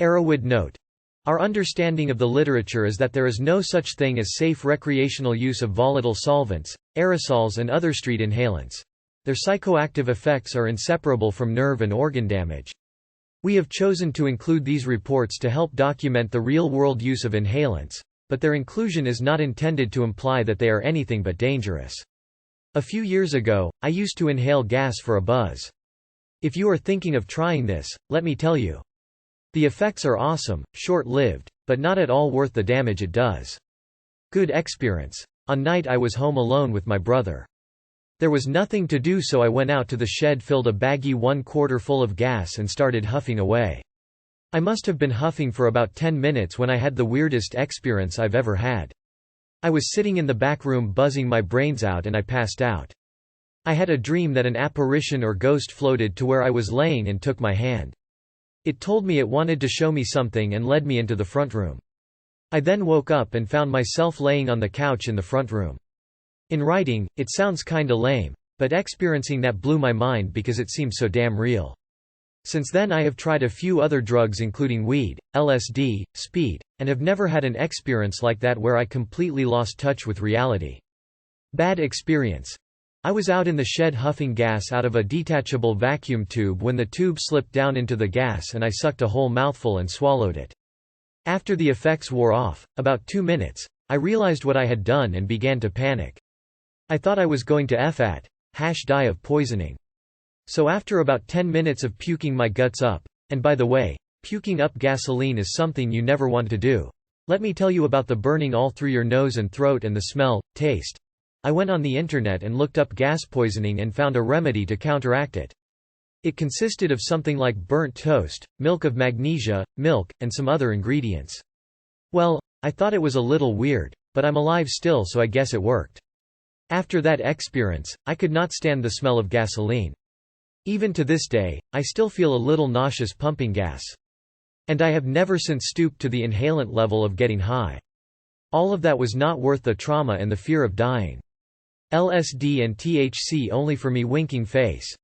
Erowid note. Our understanding of the literature is that there is no such thing as safe recreational use of volatile solvents, aerosols and other street inhalants. Their psychoactive effects are inseparable from nerve and organ damage. We have chosen to include these reports to help document the real-world use of inhalants, but their inclusion is not intended to imply that they are anything but dangerous. A few years ago, I used to inhale gas for a buzz. If you are thinking of trying this, let me tell you. The effects are awesome, short-lived, but not at all worth the damage it does. Good experience. On night I was home alone with my brother. There was nothing to do, so I went out to the shed, filled a baggie 1/4 full of gas and started huffing away. I must have been huffing for about 10 minutes when I had the weirdest experience I've ever had. I was sitting in the back room buzzing my brains out and I passed out. I had a dream that an apparition or ghost floated to where I was laying and took my hand. It told me it wanted to show me something and led me into the front room. I then woke up and found myself laying on the couch in the front room. In writing, it sounds kinda lame, but experiencing that blew my mind because it seemed so damn real. Since then I have tried a few other drugs including weed, LSD, speed, and have never had an experience like that where I completely lost touch with reality. Bad experience. I was out in the shed huffing gas out of a detachable vacuum tube when the tube slipped down into the gas and I sucked a whole mouthful and swallowed it. After the effects wore off, about 2 minutes, I realized what I had done and began to panic. I thought I was going to die of poisoning. So after about 10 minutes of puking my guts up, and by the way, puking up gasoline is something you never want to do. Let me tell you about the burning all through your nose and throat and the smell, taste. I went on the internet and looked up gas poisoning and found a remedy to counteract it. It consisted of something like burnt toast, milk of magnesia, milk, and some other ingredients. Well, I thought it was a little weird, but I'm alive still, so I guess it worked. After that experience, I could not stand the smell of gasoline. Even to this day, I still feel a little nauseous pumping gas. And I have never since stooped to the inhalant level of getting high. All of that was not worth the trauma and the fear of dying. LSD and THC only for me, winking face.